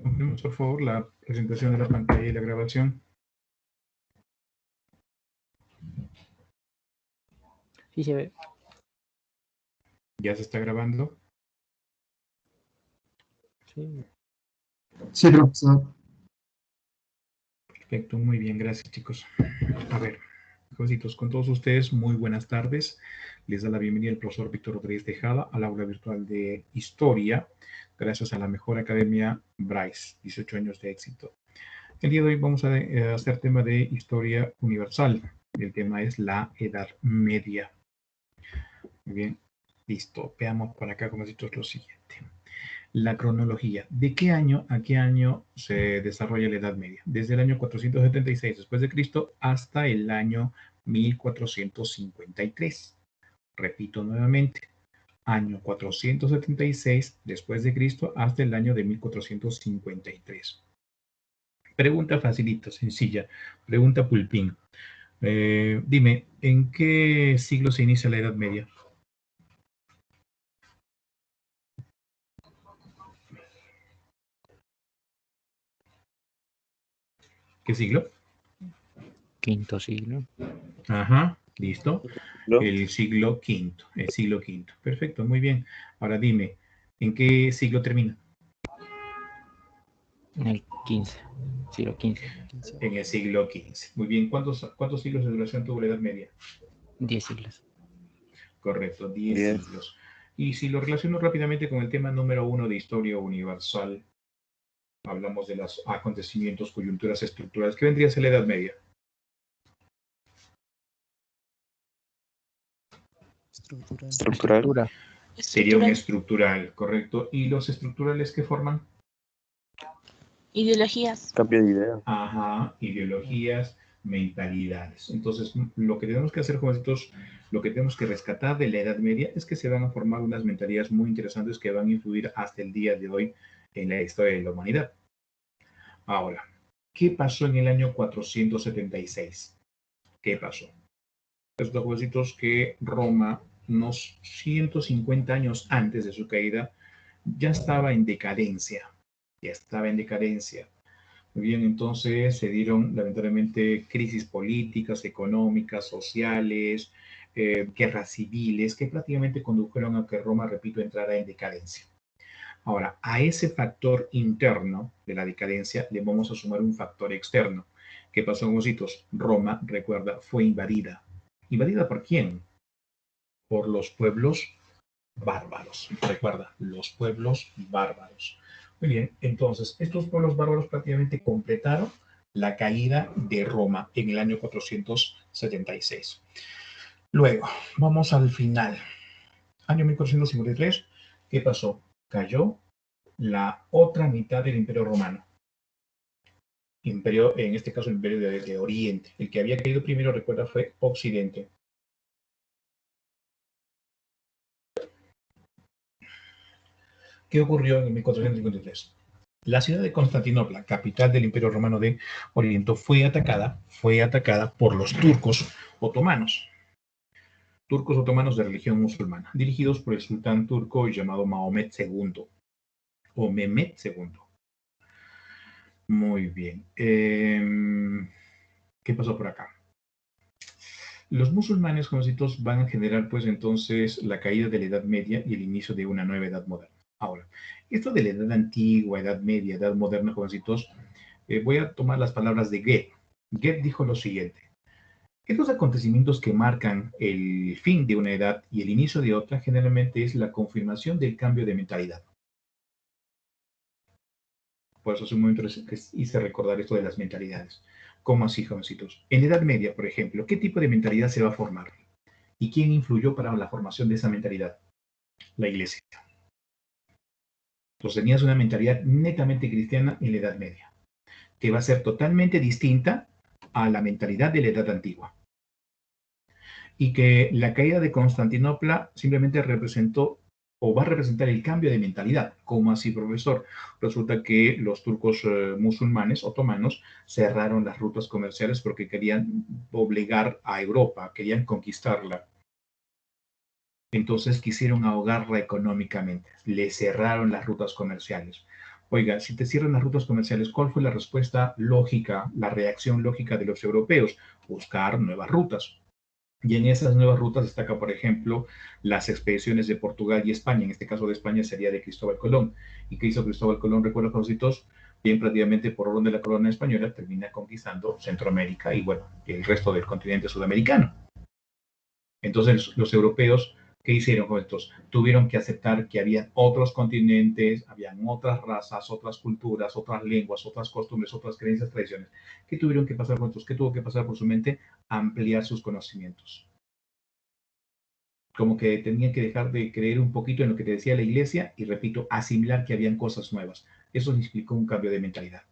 Confirmemos, por favor, la presentación de la pantalla y la grabación. Sí se ve. ¿Ya se está grabando? Sí. Sí, profesor. Perfecto, muy bien, gracias, chicos. A ver, jovencitos, con todos ustedes, muy buenas tardes. Les da la bienvenida el profesor Víctor Rodríguez Tejada al aula virtual de Historia, gracias a la mejor academia Bryce, 18 años de éxito. El día de hoy vamos a hacer tema de Historia Universal. El tema es la Edad Media. Muy bien, listo. Veamos por acá, jovencitos, lo siguiente. La cronología. ¿De qué año a qué año se desarrolla la Edad Media? Desde el año 476 después de Cristo hasta el año 1453. Repito nuevamente, año 476 después de Cristo hasta el año de 1453. Pregunta facilita, sencilla. Pregunta pulpín. Dime, ¿en qué siglo se inicia la Edad Media? ¿Qué siglo? Quinto siglo. Ajá, listo. ¿No? El siglo V, el siglo V. Perfecto, muy bien. Ahora dime, ¿en qué siglo termina? En el 15. Siglo 15. En el siglo XV. Muy bien, ¿cuántos siglos de duración tuvo la Edad Media? 10 siglos. Correcto, 10 10. siglos. Y si lo relaciono rápidamente con el tema número 1 de historia universal, hablamos de los acontecimientos, coyunturas estructurales. ¿Qué vendría a ser la Edad Media? Estructural. Sería un estructural, correcto. ¿Y los estructurales qué forman? Ideologías. Cambio de idea. Ajá, ideologías, mentalidades. Entonces, lo que tenemos que hacer, jovencitos, lo que tenemos que rescatar de la Edad Media es que se van a formar unas mentalidades muy interesantes que van a influir hasta el día de hoy en la historia de la humanidad. Ahora, ¿qué pasó en el año 476? ¿Qué pasó? Estos jovencitos que Roma, unos 150 años antes de su caída, ya estaba en decadencia. Ya estaba en decadencia. Muy bien, entonces se dieron lamentablemente crisis políticas, económicas, sociales, guerras civiles, que prácticamente condujeron a que Roma, repito, entrara en decadencia. Ahora, a ese factor interno de la decadencia le vamos a sumar un factor externo. ¿Qué pasó, mositos? Roma, recuerda, fue invadida. ¿Invadida por quién? Por los pueblos bárbaros. Recuerda, los pueblos bárbaros. Muy bien, entonces, estos pueblos bárbaros prácticamente completaron la caída de Roma en el año 476. Luego, vamos al final. Año 1453, ¿qué pasó? Cayó la otra mitad del Imperio Romano. Imperio, en este caso, el Imperio de Oriente. El que había caído primero, recuerda, fue Occidente. ¿Qué ocurrió en 1453? La ciudad de Constantinopla, capital del Imperio Romano de Oriente, fue atacada por los turcos otomanos. Turcos otomanos de religión musulmana, dirigidos por el sultán turco llamado Mahomet II, o Mehmet II. Muy bien. ¿Qué pasó por acá? Los musulmanes, jovencitos, van a generar, pues, entonces, la caída de la Edad Media y el inicio de una nueva Edad Moderna. Ahora, esto de la Edad Antigua, Edad Media, Edad Moderna, jovencitos, voy a tomar las palabras de Goethe. Goethe dijo lo siguiente: estos acontecimientos que marcan el fin de una edad y el inicio de otra generalmente es la confirmación del cambio de mentalidad. Por eso es un momento que hice recordar esto de las mentalidades. ¿Cómo así, jovencitos? En la Edad Media, por ejemplo, ¿qué tipo de mentalidad se va a formar? ¿Y quién influyó para la formación de esa mentalidad? La Iglesia. Entonces tenías una mentalidad netamente cristiana en la Edad Media, que va a ser totalmente distinta a la mentalidad de la Edad Antigua. Y que la caída de Constantinopla simplemente representó o va a representar el cambio de mentalidad. ¿Cómo así, profesor? Resulta que los turcos musulmanes otomanos cerraron las rutas comerciales porque querían obligar a Europa, querían conquistarla. Entonces quisieron ahogarla económicamente, le cerraron las rutas comerciales. Oiga, si te cierran las rutas comerciales, ¿cuál fue la respuesta lógica, la reacción lógica de los europeos? Buscar nuevas rutas. Y en esas nuevas rutas destaca, por ejemplo, las expediciones de Portugal y España. En este caso de España sería de Cristóbal Colón. ¿Y qué hizo Cristóbal Colón? Recuerda, Jositos, bien prácticamente por orden de la corona española termina conquistando Centroamérica y, bueno, el resto del continente sudamericano. Entonces, los europeos, ¿qué hicieron con estos? Tuvieron que aceptar que había otros continentes, habían otras razas, otras culturas, otras lenguas, otras costumbres, otras creencias, tradiciones. ¿Qué tuvieron que pasar con estos? ¿Qué tuvo que pasar por su mente? Ampliar sus conocimientos. Como que tenían que dejar de creer un poquito en lo que te decía la iglesia y, repito, asimilar que habían cosas nuevas. Eso implicó un cambio de mentalidad.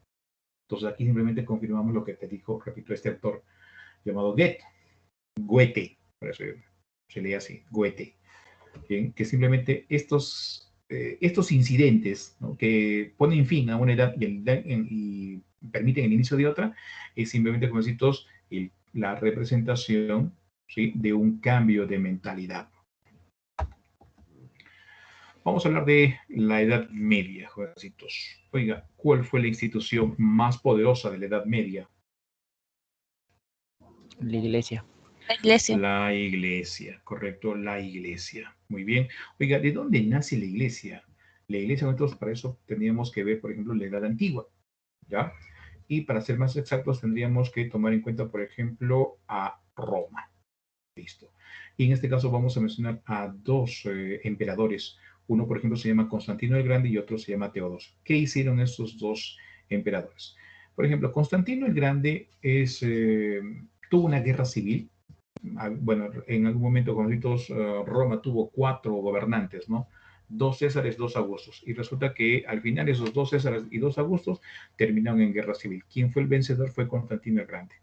Entonces, aquí simplemente confirmamos lo que te dijo, repito, este autor llamado Goethe, por eso se lee así, Goethe. Bien, que simplemente estos incidentes, ¿no?, que ponen fin a una edad y permiten el inicio de otra, es simplemente, como decir todos, la representación, ¿sí?, de un cambio de mentalidad. Vamos a hablar de la Edad Media, jovencitos. Oiga, ¿cuál fue la institución más poderosa de la Edad Media? La iglesia. La iglesia. La iglesia, correcto, la iglesia. Muy bien. Oiga, ¿de dónde nace la iglesia? La iglesia, nosotros para eso tendríamos que ver, por ejemplo, la Edad Antigua, ¿ya? Y para ser más exactos, tendríamos que tomar en cuenta, por ejemplo, a Roma. Listo. Y en este caso vamos a mencionar a dos emperadores. Uno, por ejemplo, se llama Constantino el Grande y otro se llama Teodosio. ¿Qué hicieron estos dos emperadores? Por ejemplo, Constantino el Grande tuvo una guerra civil. Bueno, en algún momento, como ditos, Roma tuvo 4 gobernantes, ¿no? 2 Césares, 2 Augustos. Y resulta que al final esos 2 Césares y 2 Augustos terminaron en guerra civil. ¿Quién fue el vencedor? Fue Constantino el Grande.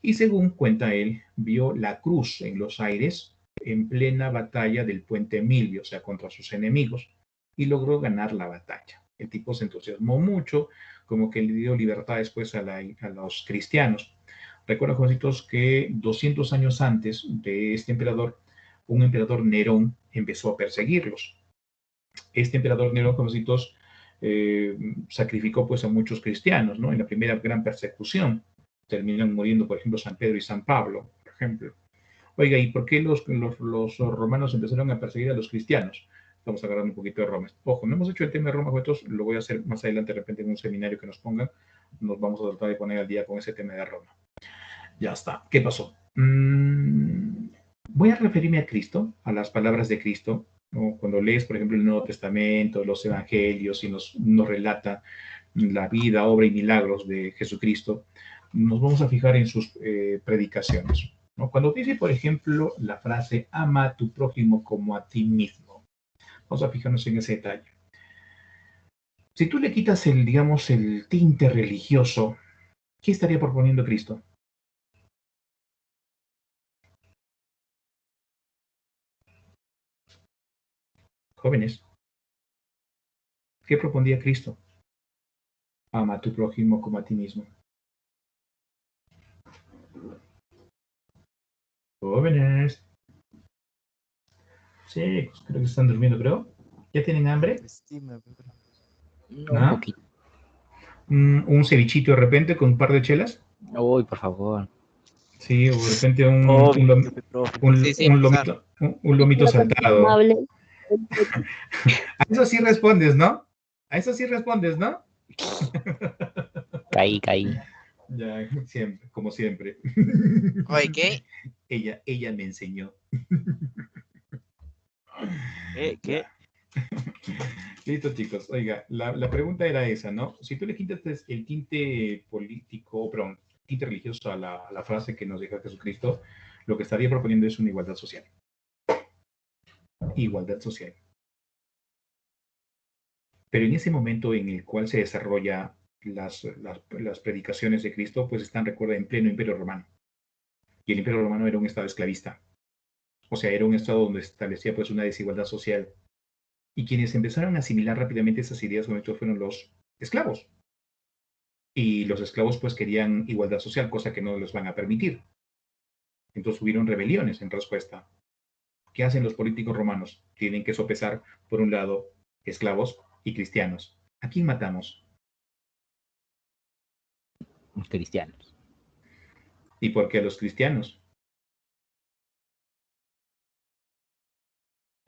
Y según cuenta él, vio la cruz en los aires en plena batalla del puente Milvio, o sea, contra sus enemigos, y logró ganar la batalla. El tipo se entusiasmó mucho, como que le dio libertad después a los cristianos. Recuerden, jovencitos, que 200 años antes de este emperador, un emperador Nerón empezó a perseguirlos. Este emperador Nerón, jovencitos, sacrificó pues a muchos cristianos, ¿no?, en la primera gran persecución. Terminan muriendo, por ejemplo, San Pedro y San Pablo, por ejemplo. Oiga, ¿y por qué los romanos empezaron a perseguir a los cristianos? Estamos agarrando un poquito de Roma. Ojo, no hemos hecho el tema de Roma, jovencitos, lo voy a hacer más adelante, de repente, en un seminario que nos pongan. Nos vamos a tratar de poner al día con ese tema de Roma. Ya está. ¿Qué pasó? Voy a referirme a Cristo, a las palabras de Cristo, ¿no? Cuando lees, por ejemplo, el Nuevo Testamento, los Evangelios, y nos relata la vida, obra y milagros de Jesucristo, nos vamos a fijar en sus predicaciones, ¿no? Cuando dice, por ejemplo, la frase, ama a tu prójimo como a ti mismo, vamos a fijarnos en ese detalle. Si tú le quitas digamos, el tinte religioso, ¿qué estaría proponiendo Cristo? Jóvenes, ¿qué propondría Cristo? Ama a tu prójimo como a ti mismo. Jóvenes. Sí, pues creo que están durmiendo, creo. ¿Ya tienen hambre? Un ¿Ah? poquito. ¿Un cevichito de repente con un par de chelas? Uy, por favor. Sí, o de repente un lomito saltado. A eso sí respondes, ¿no? A eso sí respondes, ¿no? Caí. Ya, siempre, como siempre. Oye, ¿qué? Ella me enseñó. ¿Qué? Listo, chicos. Oiga, la pregunta era esa, ¿no? Si tú le quitas el tinte político, perdón, tinte religioso a la frase que nos deja Jesucristo, lo que estaría proponiendo es una igualdad social. Igualdad social. Pero en ese momento en el cual se desarrolla las predicaciones de Cristo, pues están, recuerda, en pleno Imperio Romano. Y el Imperio Romano era un estado esclavista. O sea, era un estado donde se establecía pues una desigualdad social. Y quienes empezaron a asimilar rápidamente esas ideas fueron los esclavos. Y los esclavos pues querían igualdad social, cosa que no les van a permitir. Entonces hubieron rebeliones en respuesta. ¿Qué hacen los políticos romanos? Tienen que sopesar, por un lado, esclavos y cristianos. ¿A quién matamos? Cristianos. ¿Y por qué a los cristianos?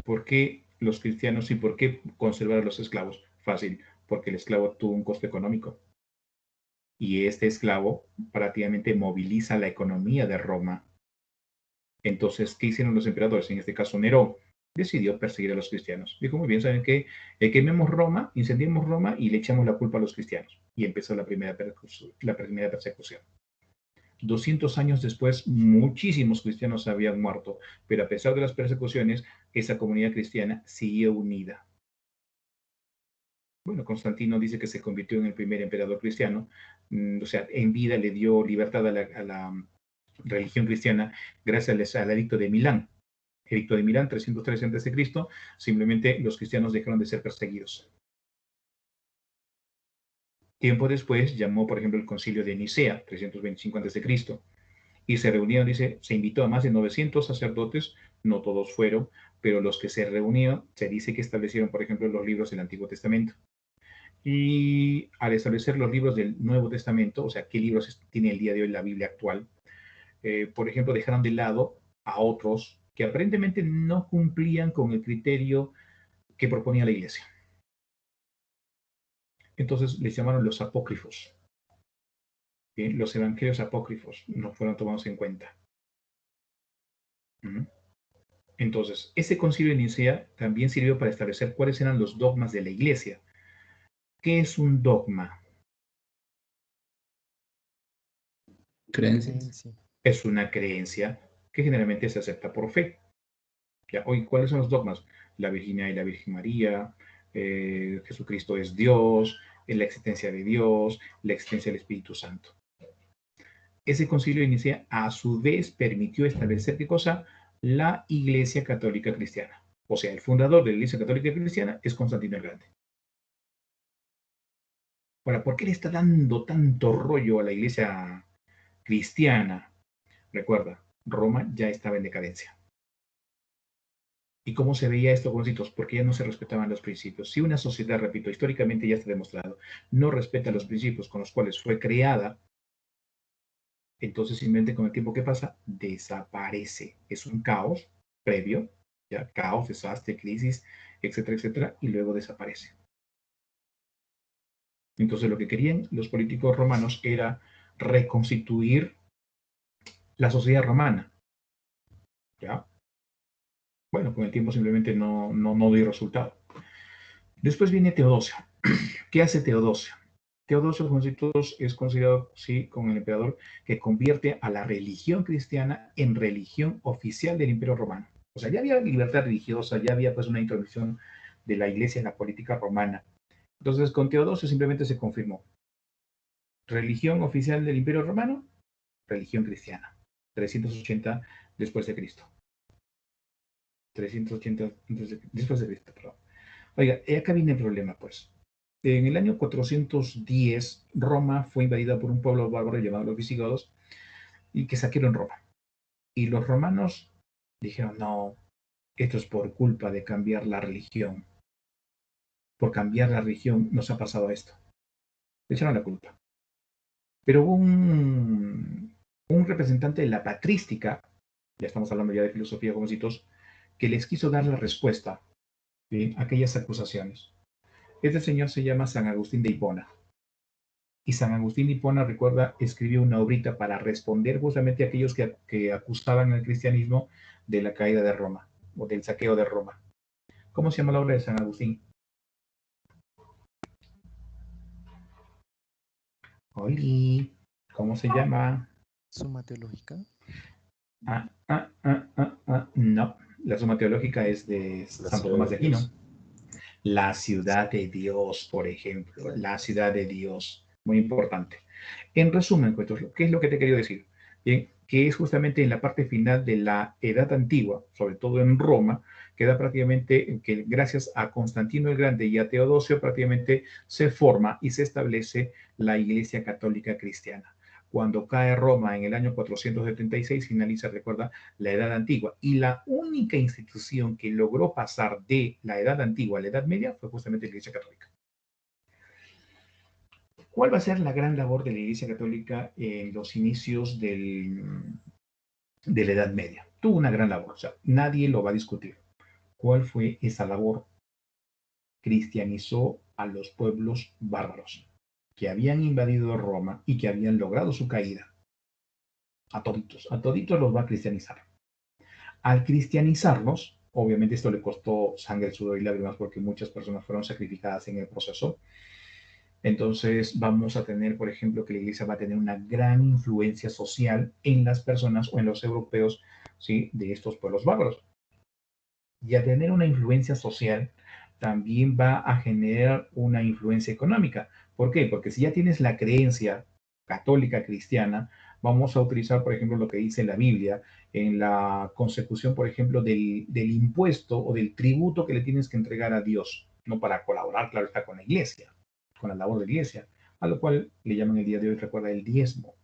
¿Por qué los cristianos y por qué conservar a los esclavos? Fácil, porque el esclavo tuvo un costo económico. Y este esclavo prácticamente moviliza la economía de Roma. Entonces, ¿qué hicieron los emperadores? En este caso, Nerón decidió perseguir a los cristianos. Dijo, muy bien, ¿saben qué? Quememos Roma, incendiemos Roma y le echamos la culpa a los cristianos. Y empezó la primera persecución. 200 años después, muchísimos cristianos habían muerto, pero a pesar de las persecuciones, esa comunidad cristiana siguió unida. Bueno, Constantino dice que se convirtió en el primer emperador cristiano, o sea, en vida le dio libertad a la religión cristiana gracias al edicto de Milán. Edicto de Milán, 313 a.C., simplemente los cristianos dejaron de ser perseguidos. Tiempo después llamó, por ejemplo, el concilio de Nicea, 325 a.C., y se reunieron, dice, se invitó a más de 900 sacerdotes, no todos fueron, pero los que se reunieron, se dice que establecieron, por ejemplo, los libros del Antiguo Testamento. Y al establecer los libros del Nuevo Testamento, o sea, qué libros tiene el día de hoy la Biblia actual, por ejemplo, dejaron de lado a otros que aparentemente no cumplían con el criterio que proponía la iglesia. Entonces les llamaron los apócrifos. ¿Bien? Los evangelios apócrifos no fueron tomados en cuenta. Entonces, ese concilio de Nicea también sirvió para establecer cuáles eran los dogmas de la iglesia. ¿Qué es un dogma? Creencias. Es una creencia que generalmente se acepta por fe. ¿Ya? Hoy, ¿cuáles son los dogmas? La Virginidad y la Virgen María, Jesucristo es Dios, la existencia de Dios, la existencia del Espíritu Santo. Ese concilio de Nicea, a su vez, permitió establecer, ¿qué cosa? La Iglesia Católica Cristiana. O sea, el fundador de la Iglesia Católica Cristiana es Constantino el Grande. Ahora, ¿por qué le está dando tanto rollo a la Iglesia cristiana? Recuerda, Roma ya estaba en decadencia. ¿Y cómo se veía esto, jovencitos? Porque ya no se respetaban los principios. Si una sociedad, repito, históricamente ya está demostrado, no respeta los principios con los cuales fue creada, entonces simplemente con el tiempo que pasa, desaparece. Es un caos previo, ya caos, desastre, crisis, etcétera, etcétera, y luego desaparece. Entonces lo que querían los políticos romanos era reconstituir la sociedad romana. ¿Ya? Bueno, con el tiempo simplemente no dio resultado. Después viene Teodosio. ¿Qué hace Teodosio? Teodosio es considerado, sí, como el emperador que convierte a la religión cristiana en religión oficial del Imperio Romano. O sea, ya había libertad religiosa, ya había pues una intromisión de la iglesia en la política romana. Entonces, con Teodosio simplemente se confirmó. Religión oficial del Imperio Romano, religión cristiana. 380 después de Cristo. 380 después de Cristo, perdón. Oiga, acá viene el problema, pues. En el año 410, Roma fue invadida por un pueblo bárbaro llamado los visigodos y que saquearon Roma. Y los romanos dijeron, no, esto es por culpa de cambiar la religión. Por cambiar la religión nos ha pasado esto. Le echaron la culpa. Pero hubo un representante de la patrística, ya estamos hablando ya de filosofía, jovencitos, que les quiso dar la respuesta a aquellas acusaciones. Este señor se llama San Agustín de Hipona. Y San Agustín de Hipona, recuerda, escribió una obrita para responder justamente a aquellos que acusaban al cristianismo de la caída de Roma, o del saqueo de Roma. ¿Cómo se llama la obra de San Agustín? Oli, ¿cómo se llama? ¿Suma teológica? No, la Suma Teológica es de Santo Tomás de Aquino. La ciudad de Dios, por ejemplo, la ciudad de Dios, muy importante. En resumen, ¿qué es lo que te quería decir? Bien, que es justamente en la parte final de la Edad Antigua, sobre todo en Roma, queda prácticamente que gracias a Constantino el Grande y a Teodosio prácticamente se forma y se establece la Iglesia Católica Cristiana. Cuando cae Roma en el año 476, finaliza, recuerda, la Edad Antigua. Y la única institución que logró pasar de la Edad Antigua a la Edad Media fue justamente la Iglesia Católica. ¿Cuál va a ser la gran labor de la Iglesia Católica en los inicios de la Edad Media? Tuvo una gran labor, o sea, nadie lo va a discutir. ¿Cuál fue esa labor? Cristianizó a los pueblos bárbaros que habían invadido Roma y que habían logrado su caída. A toditos los va a cristianizar. Al cristianizarlos, obviamente esto le costó sangre, sudor y lágrimas porque muchas personas fueron sacrificadas en el proceso. Entonces vamos a tener, por ejemplo, que la iglesia va a tener una gran influencia social en las personas o en los europeos, ¿sí?, de estos pueblos bárbaros. Y a tener una influencia social, también va a generar una influencia económica. ¿Por qué? Porque si ya tienes la creencia católica cristiana, vamos a utilizar, por ejemplo, lo que dice la Biblia en la consecución, por ejemplo, del impuesto o del tributo que le tienes que entregar a Dios, no para colaborar, claro está, con la iglesia, con la labor de la iglesia, a lo cual le llaman el día de hoy, recuerda, el diezmo.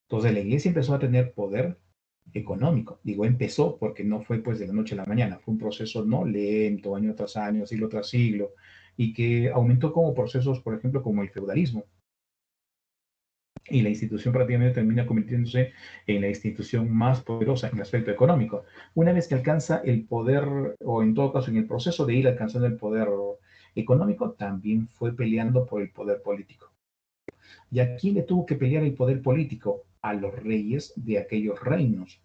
Entonces la iglesia empezó a tener poder económico. Digo, empezó porque no fue pues de la noche a la mañana, fue un proceso no lento, año tras año, siglo tras siglo, y que aumentó como procesos, por ejemplo, como el feudalismo. Y la institución prácticamente termina convirtiéndose en la institución más poderosa en el aspecto económico. Una vez que alcanza el poder, o en todo caso en el proceso de ir alcanzando el poder económico, también fue peleando por el poder político. ¿Y a quién le tuvo que pelear el poder político? A los reyes de aquellos reinos.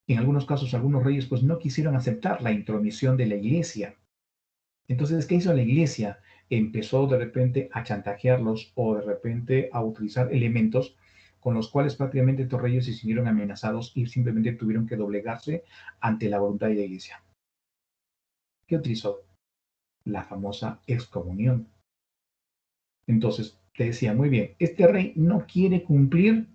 En algunos casos, algunos reyes pues no quisieron aceptar la intromisión de la iglesia. Entonces, ¿qué hizo la iglesia? Empezó de repente a chantajearlos o de repente a utilizar elementos con los cuales prácticamente estos reyes se sintieron amenazados y simplemente tuvieron que doblegarse ante la voluntad de la iglesia. ¿Qué utilizó? La famosa excomunión. Entonces, te decía, muy bien, este rey no quiere cumplir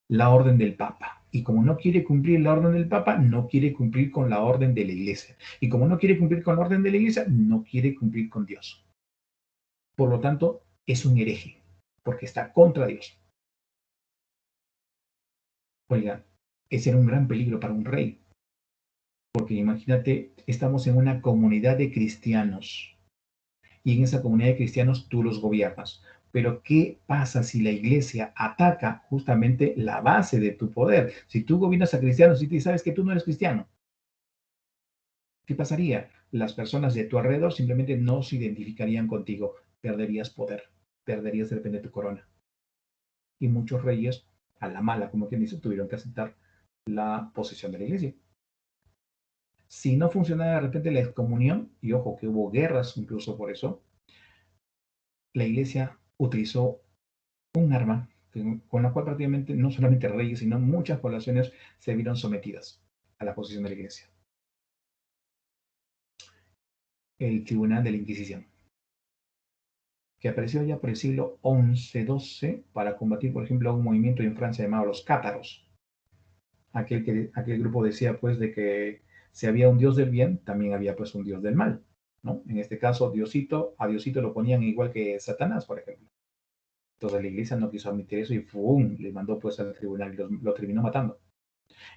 la orden del Papa. Y como no quiere cumplir la orden del Papa, no quiere cumplir con la orden de la Iglesia. Y como no quiere cumplir con la orden de la Iglesia, no quiere cumplir con Dios. Por lo tanto, es un hereje, porque está contra Dios. Oiga, ese era un gran peligro para un rey. Porque imagínate, estamos en una comunidad de cristianos. Y en esa comunidad de cristianos tú los gobiernas. Pero ¿qué pasa si la iglesia ataca justamente la base de tu poder? Si tú gobiernas a cristianos y tú sabes que tú no eres cristiano, ¿qué pasaría? Las personas de tu alrededor simplemente no se identificarían contigo. Perderías poder, perderías de repente tu corona. Y muchos reyes, a la mala, como quien dice, tuvieron que aceptar la posesión de la iglesia. Si no funcionaba de repente la excomunión, y ojo que hubo guerras incluso por eso, la iglesia utilizó un arma con la cual prácticamente no solamente reyes, sino muchas poblaciones se vieron sometidas a la posición de la iglesia. El Tribunal de la Inquisición, que apareció ya por el siglo XI-XII para combatir, por ejemplo, un movimiento en Francia llamado los cátaros. Aquel grupo decía pues de que si había un dios del bien, también había pues un dios del mal, ¿no? En este caso, a Diosito lo ponían igual que Satanás, por ejemplo. Entonces la iglesia no quiso admitir eso y ¡fum!, le mandó pues al tribunal y lo terminó matando.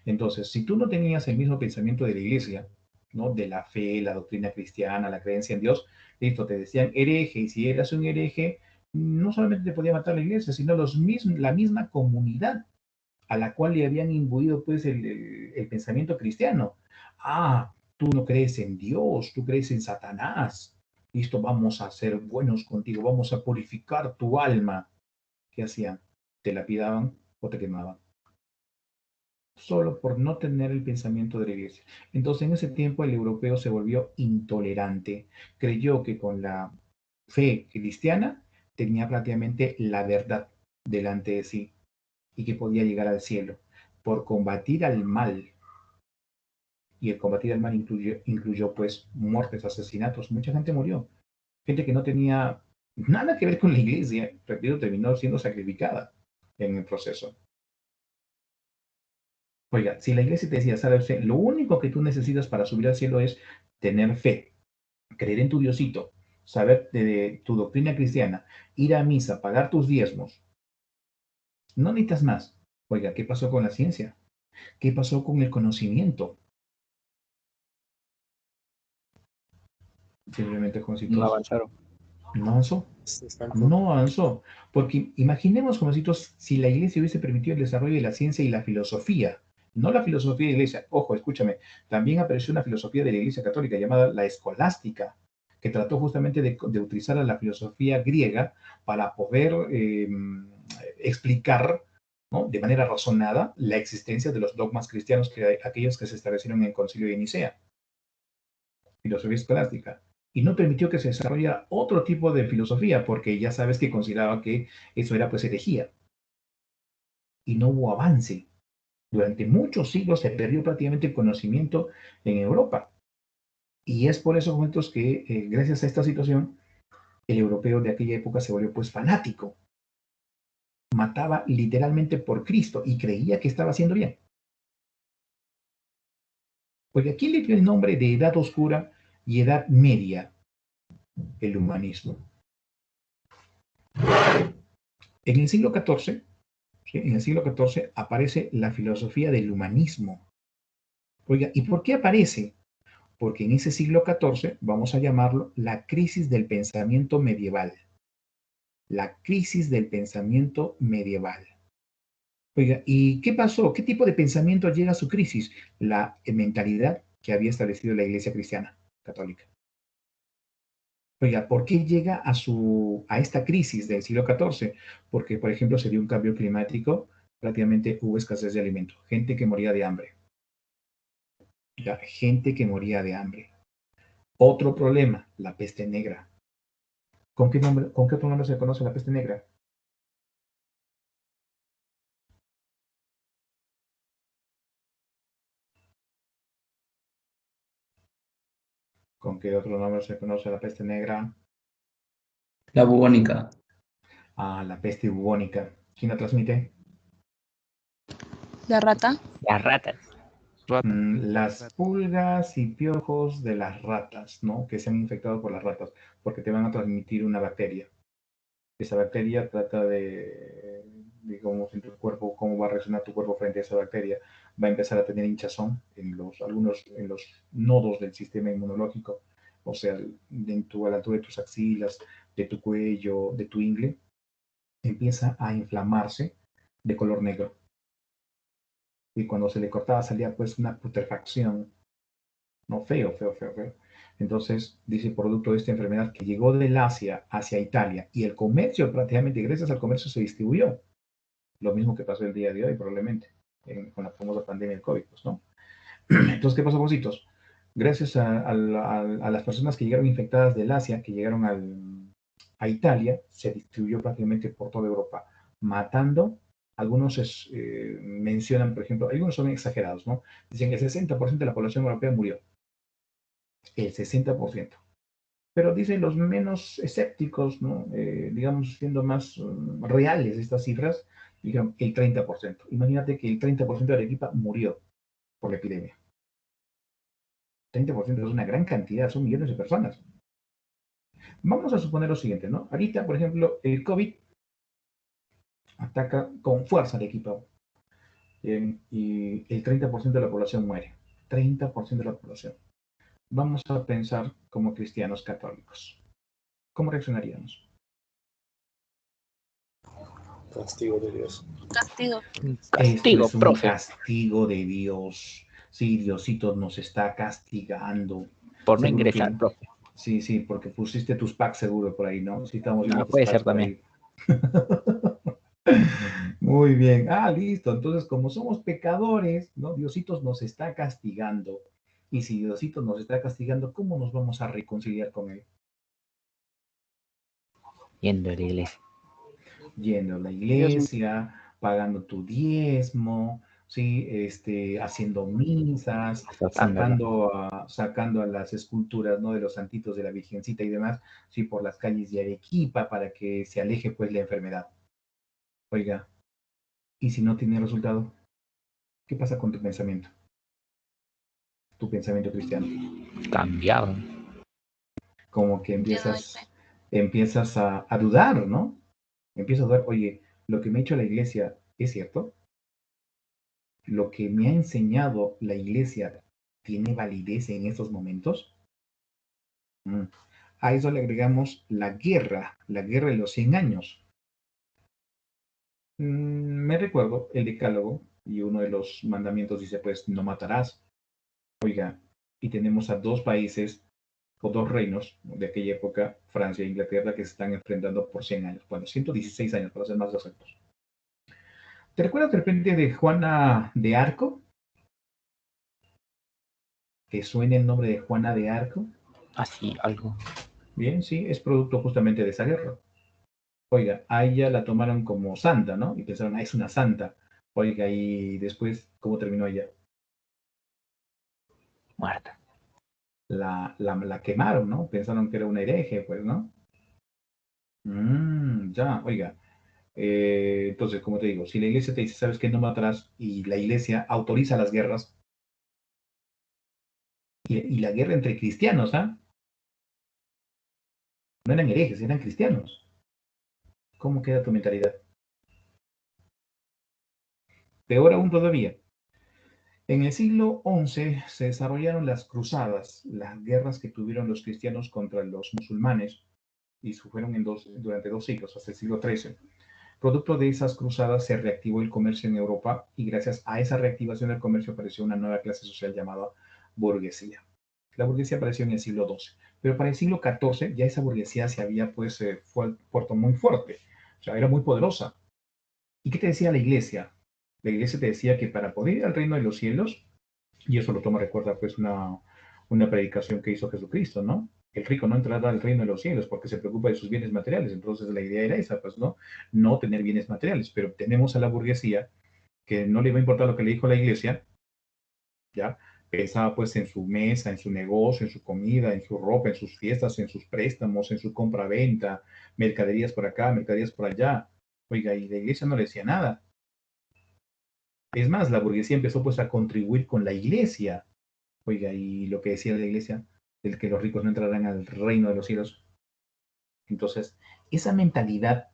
Entonces, si tú no tenías el mismo pensamiento de la iglesia, ¿no?, de la fe, la doctrina cristiana, la creencia en Dios, listo, te decían hereje, y si eras un hereje, no solamente te podía matar la iglesia, sino la misma comunidad a la cual le habían imbuido pues el pensamiento cristiano. Ah, tú no crees en Dios, tú crees en Satanás. Listo, vamos a ser buenos contigo, vamos a purificar tu alma. ¿Qué hacían? Te lapidaban o te quemaban. Solo por no tener el pensamiento de la iglesia. Entonces, en ese tiempo, el europeo se volvió intolerante. Creyó que con la fe cristiana tenía prácticamente la verdad delante de sí y que podía llegar al cielo. Por combatir al mal, y el combatir al mal incluyó pues muertes, asesinatos, mucha gente murió. Gente que no tenía nada que ver con la iglesia, repito, terminó siendo sacrificada en el proceso. Oiga, si la iglesia te decía, ¿sabes? Lo único que tú necesitas para subir al cielo es tener fe, creer en tu Diosito, saber de tu doctrina cristiana, ir a misa, pagar tus diezmos. No necesitas más. Oiga, ¿qué pasó con la ciencia? ¿Qué pasó con el conocimiento? Simplemente, No Juancitos, avanzaron. No avanzó. Se estancó. No avanzó. Porque imaginemos, jovencitos, si la iglesia hubiese permitido el desarrollo de la ciencia y la filosofía. No la filosofía de la iglesia. Ojo, escúchame. También apareció una filosofía de la iglesia católica llamada la escolástica, que trató justamente de utilizar a la filosofía griega para poder explicar, ¿no?, de manera razonada la existencia de los dogmas cristianos, aquellos que se establecieron en el Concilio de Nicea, filosofía escolástica, y no permitió que se desarrollara otro tipo de filosofía, porque ya sabes que consideraba que eso era pues herejía, y no hubo avance. Durante muchos siglos se perdió prácticamente el conocimiento en Europa, y es por esos momentos que, gracias a esta situación, el europeo de aquella época se volvió pues fanático, mataba literalmente por Cristo y creía que estaba haciendo bien. Porque aquí le dio el nombre de Edad Oscura y Edad Media, el humanismo. En el siglo XIV, ¿sí?, en el siglo XIV aparece la filosofía del humanismo. Oiga, ¿y por qué aparece? Porque en ese siglo XIV vamos a llamarlo la crisis del pensamiento medieval. La crisis del pensamiento medieval. Oiga, ¿y qué pasó? ¿Qué tipo de pensamiento llega a su crisis? La mentalidad que había establecido la Iglesia cristiana católica. Oiga, ¿por qué llega a esta crisis del siglo XIV? Porque, por ejemplo, se dio un cambio climático, prácticamente hubo escasez de alimentos, gente que moría de hambre. Ya, gente que moría de hambre. Otro problema, la peste negra. ¿Con qué otro nombre se conoce la peste negra? ¿Con qué otro nombre se conoce la peste negra? La bubónica. Ah, la peste bubónica. ¿Quién la transmite? La rata. Las ratas. Las pulgas y piojos de las ratas, ¿no? Que se han infectado por las ratas, porque te van a transmitir una bacteria. Esa bacteria trata de, digamos, en tu cuerpo, cómo va a reaccionar tu cuerpo frente a esa bacteria. Va a empezar a tener hinchazón en los nodos del sistema inmunológico, o sea, a la altura de tus axilas, de tu cuello, de tu ingle, empieza a inflamarse de color negro. Y cuando se le cortaba salía pues una putrefacción, no, feo, feo, feo, feo. Entonces, dice, producto de esta enfermedad que llegó del Asia hacia Italia y el comercio, prácticamente gracias al comercio se distribuyó. Lo mismo que pasó el día de hoy, probablemente, con la famosa pandemia del COVID, pues, ¿no? Entonces, ¿qué pasó, Jositos? Gracias a las personas que llegaron infectadas del Asia, que llegaron a Italia, se distribuyó prácticamente por toda Europa, matando. Algunos mencionan, por ejemplo, algunos son exagerados, ¿no? Dicen que el 60% de la población europea murió. El 60%. Pero dicen los menos escépticos, ¿no? Digamos, siendo más reales estas cifras, dijeron el 30%. Imagínate que el 30% de Arequipa murió por la epidemia. 30% es una gran cantidad, son millones de personas. Vamos a suponer lo siguiente, ¿no? Ahorita, por ejemplo, el COVID ataca con fuerza Arequipa y el 30% de la población muere. 30% de la población. Vamos a pensar como cristianos católicos. ¿Cómo reaccionaríamos? Castigo de Dios. Castigo. Esto Castigo, es un profe. castigo de Dios. Sí, Diosito nos está castigando. Por no Seguro ingresar, que profe. sí, porque pusiste tus packs seguro por ahí, ¿no? Sí, estamos viendo No, tus puede packs ser por también. ahí. Muy bien. Ah, listo. Entonces, como somos pecadores, ¿no? Diosito nos está castigando. Y si Diosito nos está castigando, ¿cómo nos vamos a reconciliar con él? Yendo a la iglesia. Yendo a la Dios mío. iglesia, pagando tu diezmo, ¿sí? Haciendo misas, Azotándolo. sacando a las esculturas, ¿no?, de los santitos de la Virgencita y demás, ¿sí?, por las calles de Arequipa para que se aleje pues la enfermedad. Oiga, ¿y si no tiene resultado? ¿Qué pasa con tu pensamiento? Tu pensamiento cristiano. Cambiado. Como que Ya no hay empiezas a dudar, ¿no? Empiezas a dudar, oye, lo que me ha hecho la iglesia, ¿es cierto? ¿Lo que me ha enseñado la iglesia tiene validez en estos momentos? A eso le agregamos la guerra de los 100 años. Me recuerdo el decálogo y uno de los mandamientos dice, pues, no matarás. Oiga, y tenemos a dos países o dos reinos de aquella época, Francia e Inglaterra, que se están enfrentando por 100 años. Bueno, 116 años, para ser más exactos. ¿Te recuerdas de repente de Juana de Arco? ¿Te suena el nombre de Juana de Arco? Así, algo. Bien, sí, es producto justamente de esa guerra. Oiga, a ella la tomaron como santa, ¿no? Y pensaron, es una santa. Oiga, y después, ¿cómo terminó ella? Muerta. La quemaron, ¿no? Pensaron que era una hereje, pues, ¿no? Ya, oiga. Entonces, como te digo, si la iglesia te dice, sabes que no matarás, y la iglesia autoriza las guerras, y la guerra entre cristianos, ¿ah? No eran herejes, eran cristianos. ¿Cómo queda tu mentalidad? Peor aún todavía. En el siglo XI se desarrollaron las cruzadas, las guerras que tuvieron los cristianos contra los musulmanes, y fueron durante 2 siglos, hasta el siglo XIII. Producto de esas cruzadas se reactivó el comercio en Europa y gracias a esa reactivación del comercio apareció una nueva clase social llamada burguesía. La burguesía apareció en el siglo XII, pero para el siglo XIV ya esa burguesía se había puesto muy fuerte, o sea, era muy poderosa. ¿Y qué te decía la iglesia? La iglesia te decía que para poder ir al reino de los cielos, y eso lo toma, recuerda, pues una predicación que hizo Jesucristo, ¿no? El rico no entrará al reino de los cielos porque se preocupa de sus bienes materiales. Entonces la idea era esa, pues, ¿no? No tener bienes materiales. Pero tenemos a la burguesía que no le va a importar lo que le dijo la iglesia, ¿ya? Pensaba pues en su mesa, en su negocio, en su comida, en su ropa, en sus fiestas, en sus préstamos, en su compra-venta, mercaderías por acá, mercaderías por allá. Oiga, y la iglesia no le decía nada. Es más, la burguesía empezó pues a contribuir con la iglesia. Oiga, y lo que decía la iglesia, el que los ricos no entrarán al reino de los cielos. Entonces, esa mentalidad